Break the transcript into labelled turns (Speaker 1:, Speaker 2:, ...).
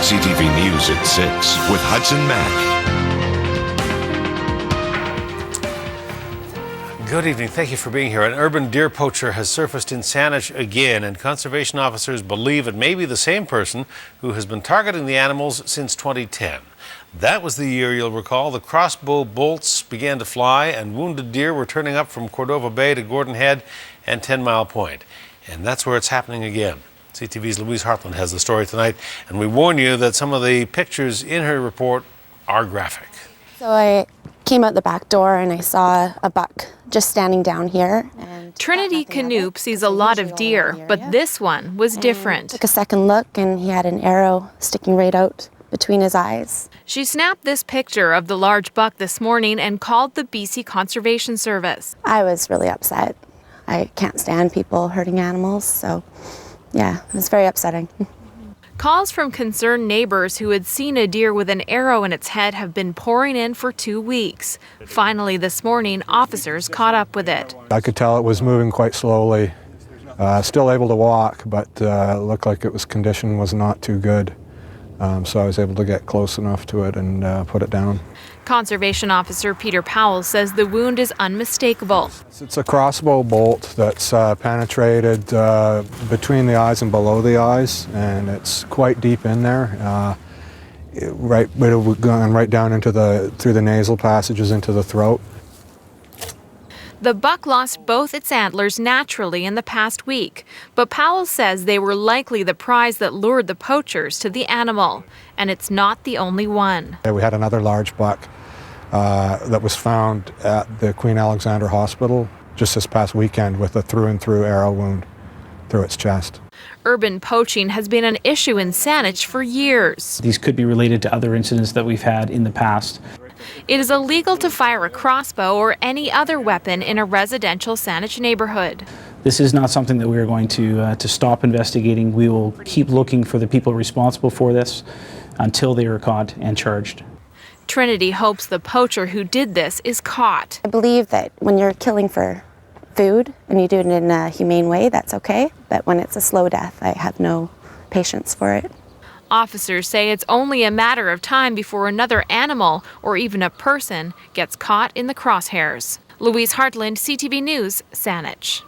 Speaker 1: CTV News at 6 with Hudson Mack.
Speaker 2: Good evening. Thank you for being here. An urban deer poacher has surfaced in Saanich again, and conservation officers believe it may be the same person who has been targeting the animals since 2010. That was the year, you'll recall, the crossbow bolts began to fly and wounded deer were turning up from Cordova Bay to Gordon Head and 10 Mile Point. And that's where it's happening again. CTV's Louise Hartland has the story tonight, and we warn you that some of the pictures in her report are graphic.
Speaker 3: So I came out the back door and I saw a buck just standing down here. And
Speaker 4: Trinity Canoop sees a lot of deer, but this one was different.
Speaker 3: Took a second look and he had an arrow sticking right out between his eyes.
Speaker 4: She snapped this picture of the large buck this morning and called the BC Conservation Service.
Speaker 3: I was really upset. I can't stand people hurting animals, so yeah, it was very upsetting.
Speaker 4: Calls from concerned neighbors who had seen a deer with an arrow in its head have been pouring in for 2 weeks. Finally, this morning, officers caught up with it.
Speaker 5: I could tell it was moving quite slowly, still able to walk, but it looked like its condition was not too good. So I was able to get close enough to it and put it down.
Speaker 4: Conservation Officer Peter Powell says the wound is unmistakable.
Speaker 5: It's a crossbow bolt that's penetrated between the eyes and below the eyes, and it's quite deep in there. It gone right down through the nasal passages into the throat.
Speaker 4: The buck lost both its antlers naturally in the past week, but Powell says they were likely the prize that lured the poachers to the animal, and it's not the only one.
Speaker 5: We had another large buck that was found at the Queen Alexandra Hospital just this past weekend with a through-and-through arrow wound through its chest.
Speaker 4: Urban poaching has been an issue in Saanich for years.
Speaker 6: These could be related to other incidents that we've had in the past.
Speaker 4: It is illegal to fire a crossbow or any other weapon in a residential Saanich neighbourhood.
Speaker 6: This is not something that we are going to stop investigating. We will keep looking for the people responsible for this until they are caught and charged.
Speaker 4: Trinity hopes the poacher who did this is caught.
Speaker 3: I believe that when you're killing for food and you do it in a humane way, that's okay. But when it's a slow death, I have no patience for it.
Speaker 4: Officers say it's only a matter of time before another animal or even a person gets caught in the crosshairs. Louise Hartland, CTV News, Saanich.